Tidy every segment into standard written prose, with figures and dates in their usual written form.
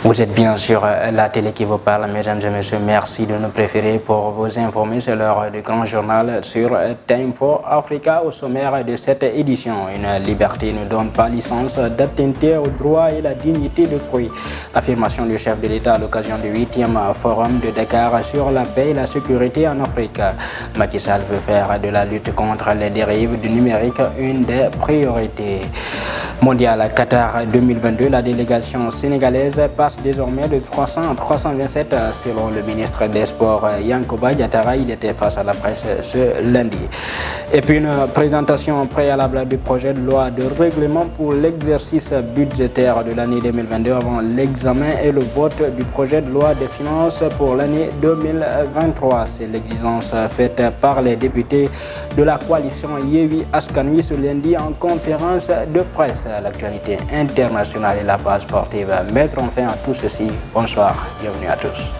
Vous êtes bien sur la télé qui vous parle, mesdames et messieurs. Merci de nous préférer pour vous informer. C'est l'heure du grand journal sur Time for Africa. Au sommaire de cette édition, une liberté ne donne pas licence d'attenter au droit et la dignité d'autrui. Affirmation du chef de l'État à l'occasion du 8e forum de Dakar sur la paix et la sécurité en Afrique. Macky Sall veut faire de la lutte contre les dérives du numérique une des priorités. Mondial Qatar 2022, la délégation sénégalaise passe désormais de 300 à 327 selon le ministre des Sports Yankoba Diattara. Il était face à la presse ce lundi. Et puis une présentation préalable du projet de loi de règlement pour l'exercice budgétaire de l'année 2022 avant l'examen et le vote du projet de loi des finances pour l'année 2023. C'est l'exigence faite par les députés de la coalition Yewwi Askan Wi ce lundi en conférence de presse. L'actualité internationale et la base sportive mettre fin à tout ceci. Bonsoir, bienvenue à tous.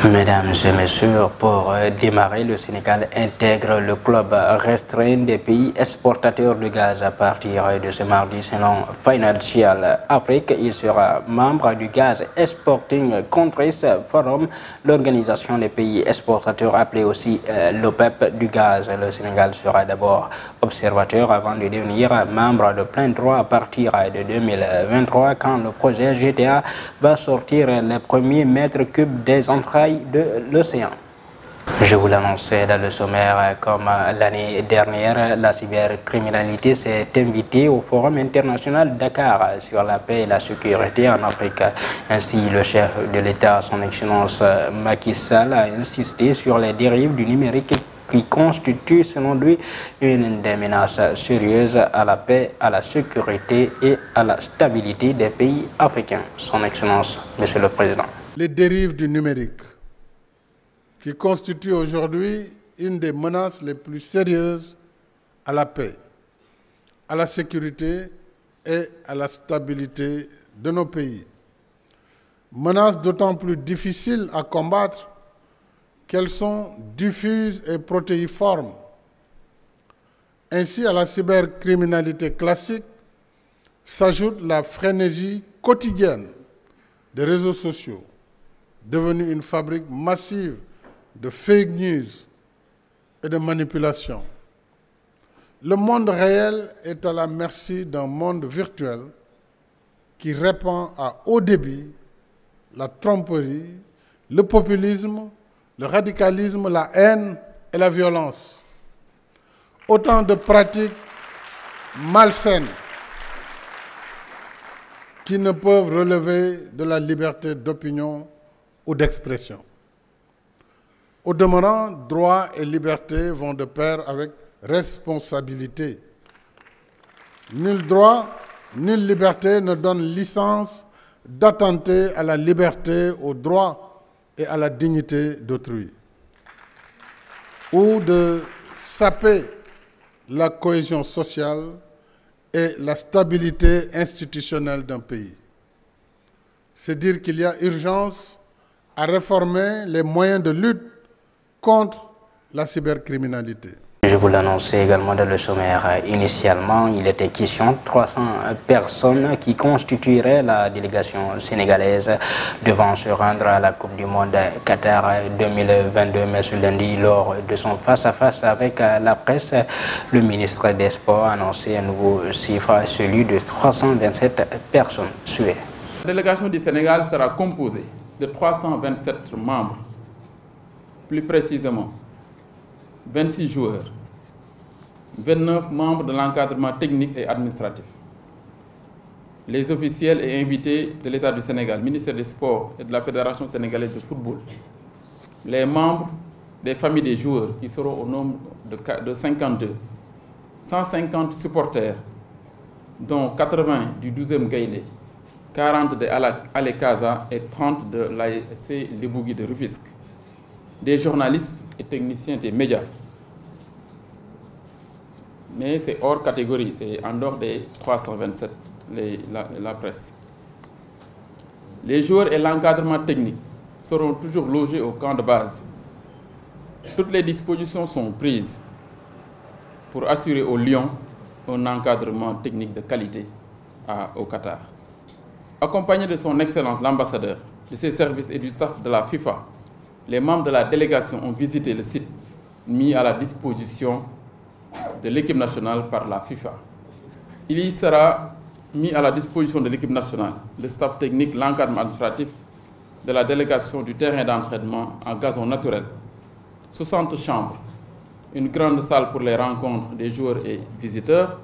Mesdames et messieurs, pour démarrer, le Sénégal intègre le club restreint des pays exportateurs de gaz à partir de ce mardi selon Financial Afrique. Il sera membre du Gas Exporting Countries Forum, l'organisation des pays exportateurs appelée aussi l'OPEP du gaz. Le Sénégal sera d'abord observateur avant de devenir membre de plein droit à partir de 2023 quand le projet GTA va sortir les premiers mètres cubes des entrailles de l'océan. Je vous l'annonçais dans le sommaire, comme l'année dernière, la cybercriminalité s'est invitée au Forum international Dakar sur la paix et la sécurité en Afrique. Ainsi, le chef de l'État, son Excellence Macky Sall, a insisté sur les dérives du numérique qui constitue, selon lui, une des menaces sérieuses à la paix, à la sécurité et à la stabilité des pays africains. Son Excellence, Monsieur le Président. Les dérives du numérique qui constituent aujourd'hui une des menaces les plus sérieuses à la paix, à la sécurité et à la stabilité de nos pays. Menaces d'autant plus difficiles à combattre qu'elles sont diffuses et protéiformes. Ainsi, à la cybercriminalité classique s'ajoute la frénésie quotidienne des réseaux sociaux, devenue une fabrique massive de fake news et de manipulation. Le monde réel est à la merci d'un monde virtuel qui répand à haut débit la tromperie, le populisme, le radicalisme, la haine et la violence. Autant de pratiques malsaines qui ne peuvent relever de la liberté d'opinion ou d'expression. Au demeurant, droit et liberté vont de pair avec responsabilité. Nul droit, nulle liberté ne donne licence d'attenter à la liberté, au droit et à la dignité d'autrui, ou de saper la cohésion sociale et la stabilité institutionnelle d'un pays. C'est dire qu'il y a urgence à réformer les moyens de lutte contre la cybercriminalité. Je vous l'annonçais également dans le sommaire. Initialement, il était question de 300 personnes qui constitueraient la délégation sénégalaise devant se rendre à la Coupe du Monde Qatar 2022. Mais ce lundi, lors de son face-à-face avec la presse, le ministre des Sports a annoncé un nouveau chiffre, celui de 327 personnes suées. La délégation du Sénégal sera composée de 327 membres, plus précisément 26 joueurs, 29 membres de l'encadrement technique et administratif, les officiels et invités de l'État du Sénégal, ministère des Sports et de la Fédération sénégalaise de football, les membres des familles des joueurs qui seront au nombre de 52, 150 supporters, dont 80 du 12e Gaïndé, 40 de Alekaza et 30 de l'ASC Lebougui de Rufisque, des journalistes et techniciens des médias. Mais c'est hors catégorie, c'est en dehors des 327, la presse. Les joueurs et l'encadrement technique seront toujours logés au camp de base. Toutes les dispositions sont prises pour assurer aux Lions un encadrement technique de qualité au Qatar. Accompagné de son Excellence l'ambassadeur, de ses services et du staff de la FIFA, les membres de la délégation ont visité le site mis à la disposition de l'équipe nationale par la FIFA. Il y sera mis à la disposition de l'équipe nationale le staff technique, l'encadrement administratif de la délégation du terrain d'entraînement en gazon naturel, 60 chambres, une grande salle pour les rencontres des joueurs et visiteurs,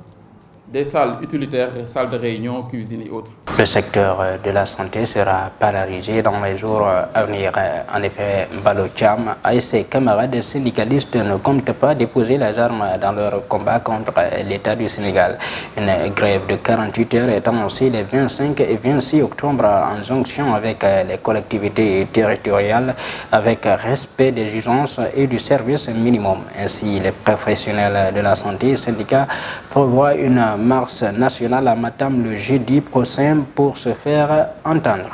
des salles utilitaires, salles de réunion, cuisine et autres. Le secteur de la santé sera polarisé dans les jours à venir. En effet, Mballo Thiam et ses camarades syndicalistes ne comptent pas déposer les armes dans leur combat contre l'État du Sénégal. Une grève de 48 heures est annoncée les 25 et 26 octobre en jonction avec les collectivités territoriales avec respect des usances et du service minimum. Ainsi, les professionnels de la santé et syndicats prévoient une marche nationale à Matam le jeudi prochain pour se faire entendre.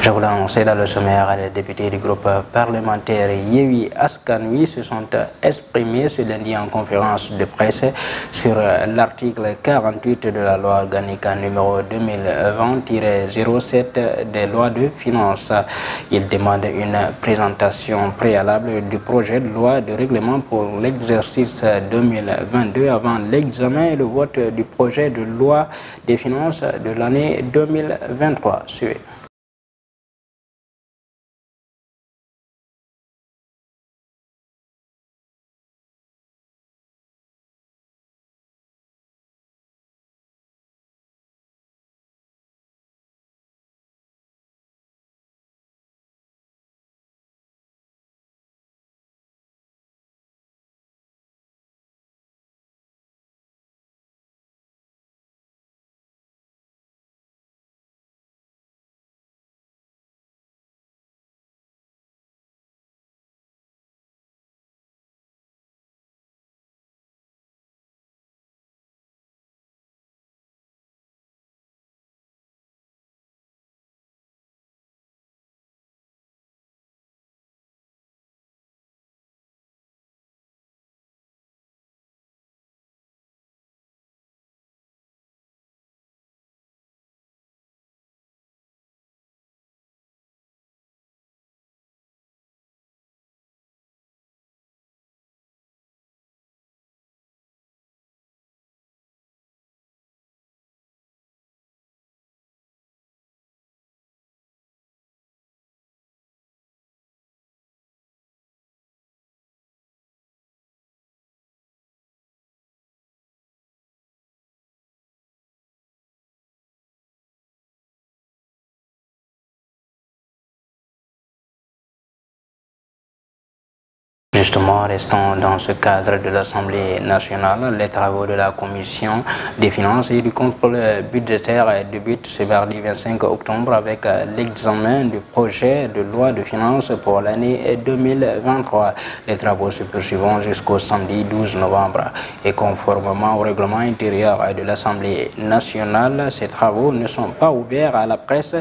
Je vous l'ai annoncé dans le sommaire, les députés du groupe parlementaire Yewwi Askan Wi se sont exprimés ce lundi en conférence de presse sur l'article 48 de la loi organique numéro 2020-07 des lois de finances. Ils demandent une présentation préalable du projet de loi de règlement pour l'exercice 2022 avant l'examen et le vote du projet de loi des finances de l'année 2023. Justement, restons dans ce cadre de l'Assemblée nationale. Les travaux de la Commission des finances et du contrôle budgétaire débutent ce mardi 25 octobre avec l'examen du projet de loi de finances pour l'année 2023. Les travaux se poursuivront jusqu'au samedi 12 novembre. Et conformément au règlement intérieur de l'Assemblée nationale, ces travaux ne sont pas ouverts à la presse.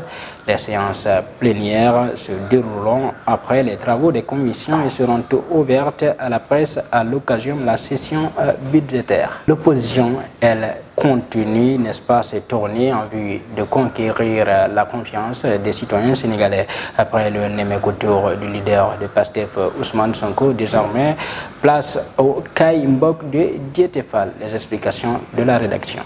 Les séances plénières se dérouleront après les travaux des commissions et seront ouvertes à la presse à l'occasion de la session budgétaire. L'opposition, elle, continue, n'est-ce pas, se tourner en vue de conquérir la confiance des citoyens sénégalais. Après le Nemmeeku Tour du leader de PASTEF, Ousmane Sonko, désormais place au Kaay Mbok de Diété Fall. Les explications de la rédaction.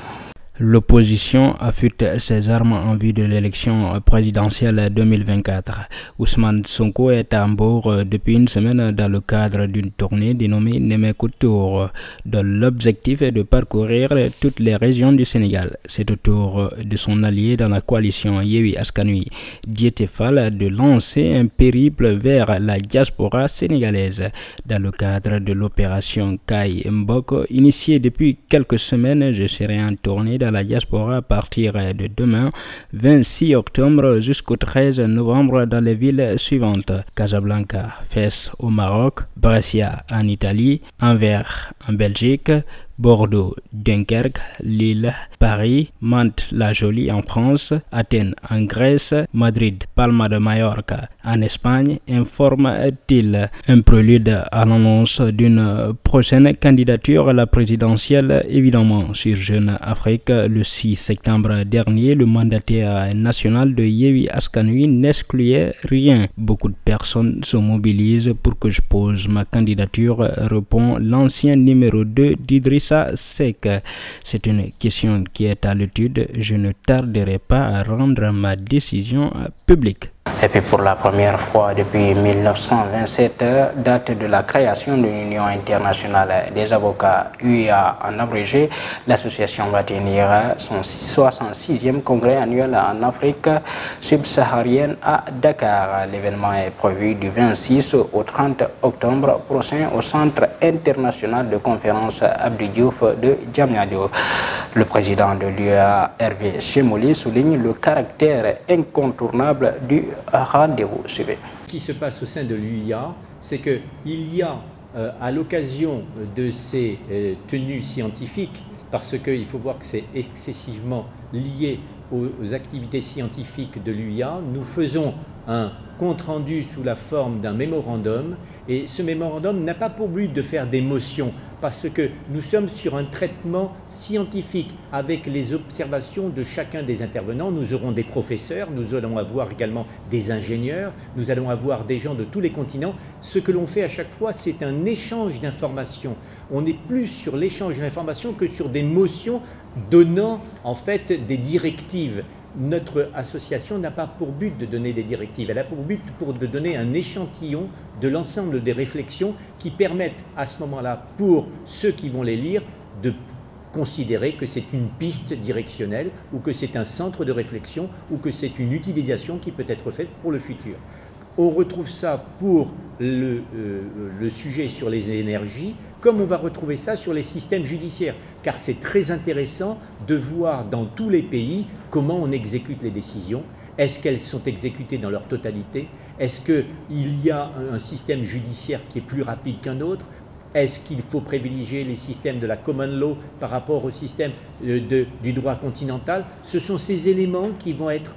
L'opposition affûte ses armes en vue de l'élection présidentielle 2024. Ousmane Sonko est à Mbour depuis une semaine dans le cadre d'une tournée dénommée Nemmeeku Tour, dont l'objectif est de parcourir toutes les régions du Sénégal. C'est au tour de son allié dans la coalition Yewwi Askan Wi, Diété Fall, de lancer un périple vers la diaspora sénégalaise. Dans le cadre de l'opération Kaay Mbok, initiée depuis quelques semaines, je serai en tournée dans la diaspora à partir de demain 26 octobre jusqu'au 13 novembre dans les villes suivantes: Casablanca, Fès au Maroc, Brescia en Italie, Anvers en Belgique, Bordeaux, Dunkerque, Lille, Paris, Mantes-la-Jolie en France, Athènes en Grèce, Madrid, Palma de Mallorca en Espagne, informe-t-il. Un prélude à l'annonce d'une prochaine candidature à la présidentielle, évidemment, sur Jeune Afrique. Le 6 septembre dernier, le mandataire national de Yewwi Askan Wi n'excluait rien. Beaucoup de personnes se mobilisent pour que je pose ma candidature, répond l'ancien numéro 2 d'Idrissa Seck. C'est une question qui est à l'étude. Je ne tarderai pas à rendre ma décision publique. Et puis pour la première fois depuis 1927, date de la création de l'Union internationale des avocats UIA en abrégé, l'association va tenir son 66e congrès annuel en Afrique subsaharienne à Dakar. L'événement est prévu du 26 au 30 octobre prochain au Centre international de conférence Abdou Diouf de Diamniadio. Le président de l'UIA, Hervé Chemouli, souligne le caractère incontournable du rendez-vous. Ce qui se passe au sein de l'UIA, c'est qu'il y a, à l'occasion de ces tenues scientifiques, parce qu'il faut voir que c'est excessivement lié aux activités scientifiques de l'UIA, nous faisons un compte-rendu sous la forme d'un mémorandum, et ce mémorandum n'a pas pour but de faire des motions, parce que nous sommes sur un traitement scientifique avec les observations de chacun des intervenants. Nous aurons des professeurs, nous allons avoir également des ingénieurs, nous allons avoir des gens de tous les continents. Ce que l'on fait à chaque fois, c'est un échange d'informations. On est plus sur l'échange d'informations que sur des motions donnant en fait des directives. Notre association n'a pas pour but de donner des directives, elle a pour but de donner un échantillon de l'ensemble des réflexions qui permettent à ce moment-là, pour ceux qui vont les lire, de considérer que c'est une piste directionnelle ou que c'est un centre de réflexion ou que c'est une utilisation qui peut être faite pour le futur. On retrouve ça pour le sujet sur les énergies, comme on va retrouver ça sur les systèmes judiciaires, car c'est très intéressant de voir dans tous les pays comment on exécute les décisions. Est-ce qu'elles sont exécutées dans leur totalité? Est-ce qu'il y a un système judiciaire qui est plus rapide qu'un autre? Est-ce qu'il faut privilégier les systèmes de la common law par rapport au système du droit continental? Ce sont ces éléments qui vont être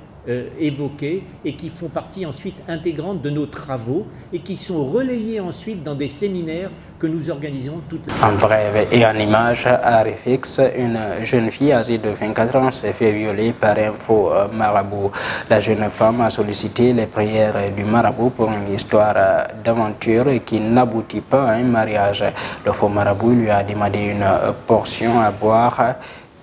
évoqués et qui font partie ensuite intégrante de nos travaux et qui sont relayés ensuite dans des séminaires que nous organisons toutes les En bref et en image, à Réfix, une jeune fille âgée de 24 ans s'est fait violer par un faux marabout. La jeune femme a sollicité les prières du marabout pour une histoire d'aventure qui n'aboutit pas à un mariage. Le faux marabout lui a demandé une portion à boire.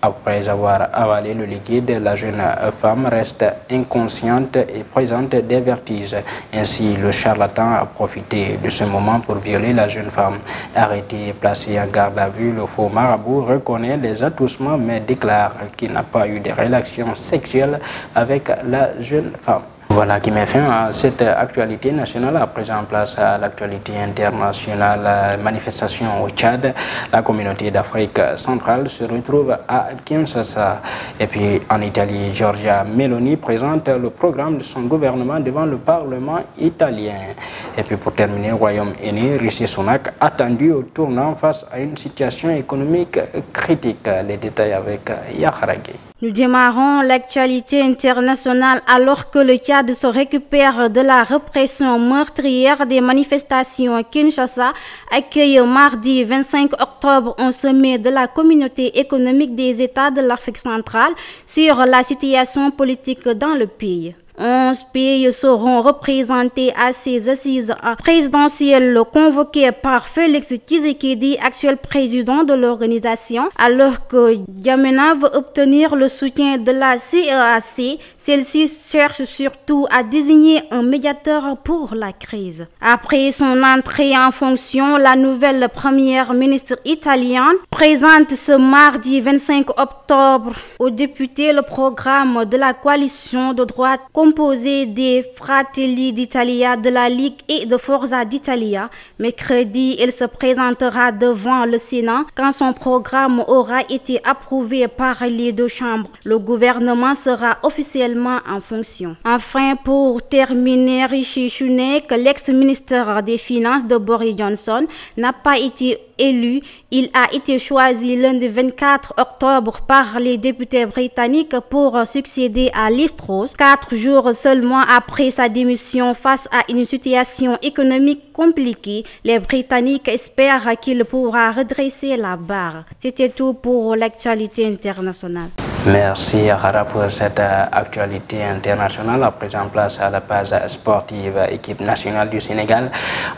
Après avoir avalé le liquide, la jeune femme reste inconsciente et présente des vertiges. Ainsi, le charlatan a profité de ce moment pour violer la jeune femme. Arrêté et placé en garde à vue, le faux marabout reconnaît les atoussements mais déclare qu'il n'a pas eu de relations sexuelles avec la jeune femme. Voilà qui met fin à cette actualité nationale. À présent, place à l'actualité internationale. Manifestation au Tchad. La communauté d'Afrique centrale se retrouve à Kinshasa. Et puis en Italie, Giorgia Meloni présente le programme de son gouvernement devant le Parlement italien. Et puis pour terminer, Royaume-Uni, Rishi Sunak attendu au tournant face à une situation économique critique. Les détails avec Yaharagé. Nous démarrons l'actualité internationale alors que le Tchad se récupère de la répression meurtrière des manifestations à Kinshasa, accueille mardi 25 octobre un sommet de la communauté économique des États de l'Afrique centrale sur la situation politique dans le pays. 11 pays seront représentés à ces assises présidentielles convoquées par Félix Tshisekedi, actuel président de l'organisation. Alors que N'Djamena veut obtenir le soutien de la CEEAC, celle-ci cherche surtout à désigner un médiateur pour la crise. Après son entrée en fonction, la nouvelle première ministre italienne présente ce mardi 25 octobre aux députés le programme de la coalition de droite composé des Fratelli d'Italia, de la Ligue et de Forza d'Italia. Mercredi, il se présentera devant le Sénat quand son programme aura été approuvé par les deux chambres. Le gouvernement sera officiellement en fonction. Enfin, pour terminer, Rishi Sunak, l'ex-ministre des Finances de Boris Johnson, n'a pas été élu. Il a été choisi lundi 24 octobre par les députés britanniques pour succéder à Liz Truss, 4 jours seulement après sa démission face à une situation économique compliquée. Les Britanniques espèrent qu'il pourra redresser la barre. C'était tout pour l'actualité internationale. Merci Yahara pour cette actualité internationale. À présent, place à la page sportive équipe nationale du Sénégal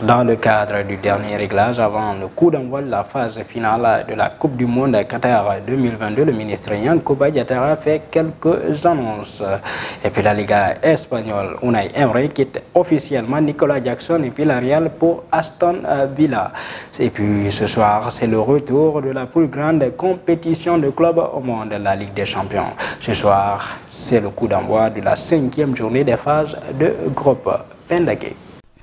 dans le cadre du dernier réglage avant le coup d'envoi de la phase finale de la Coupe du Monde Qatar 2022. Le ministre Yankhoba Diattara fait quelques annonces. Et puis la Liga espagnole, Unai Emery quitte officiellement Nicolas Jackson et Villarreal pour Aston Villa. Et puis ce soir, c'est le retour de la plus grande compétition de clubs au monde, la Ligue des Champions. Ce soir, c'est le coup d'envoi de la 5e journée des phases de groupe. Pendake.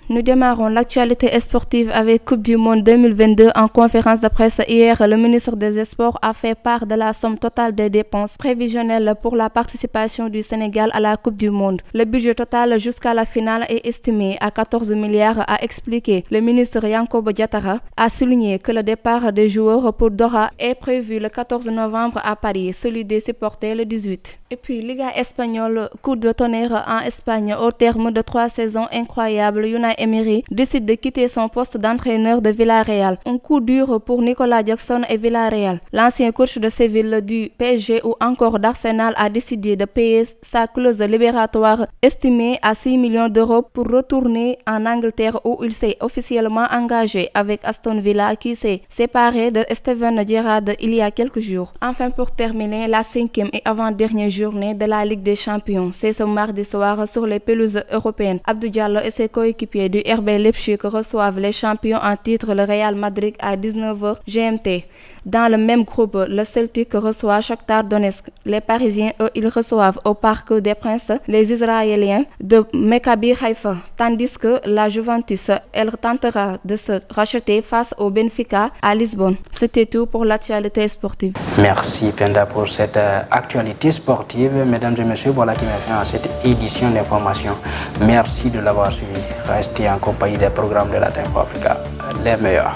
Nous démarrons l'actualité sportive avec Coupe du Monde 2022. En conférence de presse hier, le ministre des Sports a fait part de la somme totale des dépenses prévisionnelles pour la participation du Sénégal à la Coupe du Monde. Le budget total jusqu'à la finale est estimé à 14 milliards, a expliqué le ministre Yankhoba Diattara, a souligné que le départ des joueurs pour Doha est prévu le 14 novembre à Paris, celui des supporters le 18. Et puis, Liga espagnole, coup de tonnerre en Espagne au terme de 3 saisons incroyables. Unai Emery décide de quitter son poste d'entraîneur de Villarreal. Un coup dur pour Nicolas Jackson et Villarreal. L'ancien coach de Séville, du PSG ou encore d'Arsenal a décidé de payer sa clause libératoire estimée à 6 millions d'euros pour retourner en Angleterre où il s'est officiellement engagé avec Aston Villa qui s'est séparé de Steven Gerrard il y a quelques jours. Enfin, pour terminer, la 5e et avant-dernière journée de la Ligue des Champions. C'est ce mardi soir sur les pelouses européennes. Abdou Diallo et ses coéquipiers du RB Leipzig reçoivent les champions en titre, le Real Madrid, à 19h GMT. Dans le même groupe, le Celtic reçoit Shakhtar Donetsk. Les Parisiens, eux, ils reçoivent au Parc des Princes les Israéliens de Maccabi Haïfa, tandis que la Juventus, elle tentera de se racheter face au Benfica à Lisbonne. C'était tout pour l'actualité sportive. Merci Penda pour cette actualité sportive. Mesdames et messieurs, voilà qui m'a fait à cette édition d'information. Merci de l'avoir suivi. Restez en compagnie des programmes de la Time for Africa, les meilleurs.